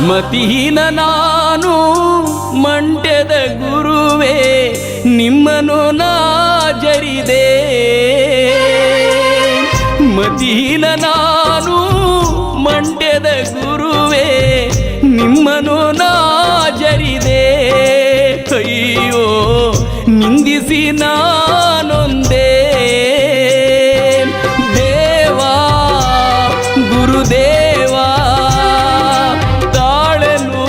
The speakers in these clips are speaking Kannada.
ಮತಿಹೀನ ನಾನು ಮಂಡ್ಯದ ಗುರುವೇ ನಿಮ್ಮನು ನಾ ಜರಿದೆ. ಮತಿಹೀನ ನಾನು ಮಂಡ್ಯದ ಗುರುವೇ ನಿಮ್ಮನು ನಾ ಜರಿದೆ. ಅಯ್ಯೋ ನಿಂದಿಸಿ ನಾನೊಂದೇ ದೇವಾ ಗುರುದೇವಾ ತಾಳನು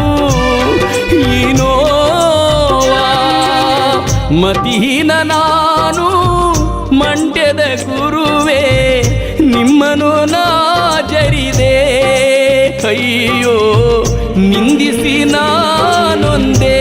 ಈ ನೋವಾ. ಮತಿಹೀನ ನಾನು ಮಂಡ್ಯದ ಗುರುವೇ ನಿಮ್ಮನು ನಾ ಜರಿದೆ. ಅಯ್ಯೋ ನಿಂದಿಸಿ ನಾನೊಂದೇ.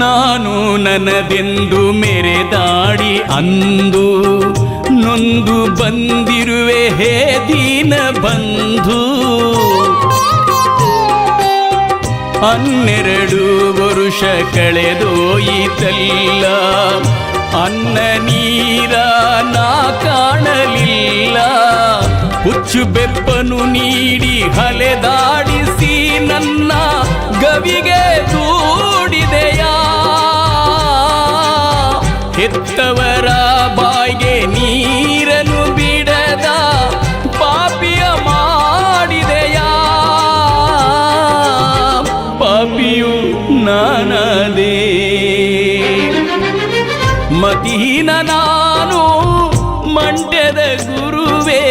ನಾನು ನನ್ನದೆಂದು ಮೆರೆದಾಡಿ ಅಂದು ನೊಂದು ಬಂದಿರುವೆ ಹೇ ದೀನ ಬಂಧು. 12 ವರುಷ ಕಳೆದೋಯಿತಲ್ಲ, ಅನ್ನ ನೀರ ನಾ ಕಾಣಲಿಲ್ಲ. ಹುಚ್ಚು ಬೆಪ್ಪನು ನೀಡಿ ಹಲೆದಾಡಿಸಿ ನನ್ನ ಗವಿಗೆ ದೂಡಿದೆಯಾ. ಹೆತ್ತವರ ಬಾಯಿಗೆ ನೀರನ್ನು ಬಿಡದ ಪಾಪಿಯ ಮಾಡಿದೆಯಾ. ಪಾಪಿಯು ನಾನದೇ. ಮತಿಹೀನ ನಾನು ಮಂಡ್ಯದ ಗುರುವೇ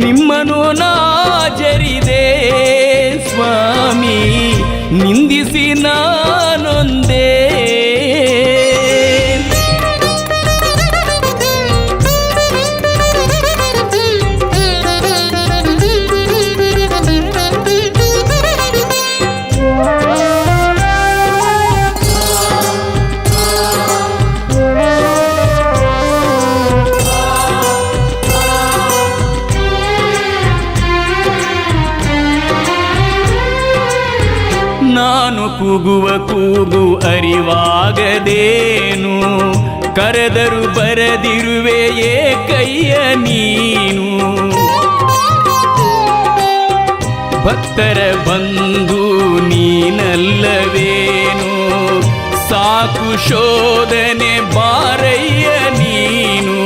ನಿಮ್ಮನು ನಾ ಜರಿದೆ. ಸ್ವಾಮಿ ನಿಂದಿಸಿ ನಾನೊಂದೇ. ನಾನು ಕೂಗುವ ಕೂಗು ಅರಿವಾಗದೇನು, ಕರೆದರು ಬರದಿರುವೆ ಏಕಯ್ಯ ನೀನು. ಭಕ್ತರ ಬಂಧು ನೀನಲ್ಲವೇನು, ಸಾಕು ಶೋಧನೆ ಬಾರಯ್ಯ ನೀನು.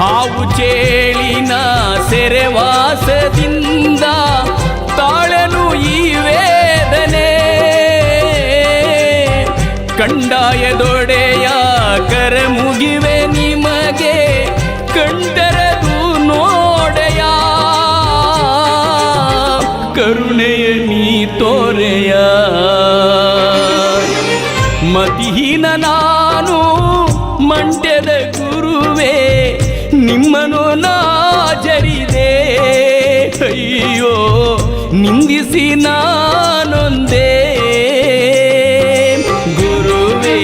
ಹಾವು ಚೇಳಿನ ಸೆರೆವಾಸದಿಂದ ತಾಳನು ಈ ವೇದನೆ. ಕಂಡಾಯದೊಡೆಯ ಕರ ಮುಗಿವೆ ನಿಮಗೆ ಕಂಡರದು ನೋಡೆಯ. ಕರುಣೆಯ ನೀ ತೋರೆಯ. ಮತಿಹೀನ ನಾನು ಮಂಡ್ಯದ ಗುರುವೇ ನಿಮ್ಮನು ನಾ ಜರಿದೆ. ಅಯ್ಯೋ ನಿಂದಿಸಿ ನಾನೊಂದೇ. ಗುರುವೇ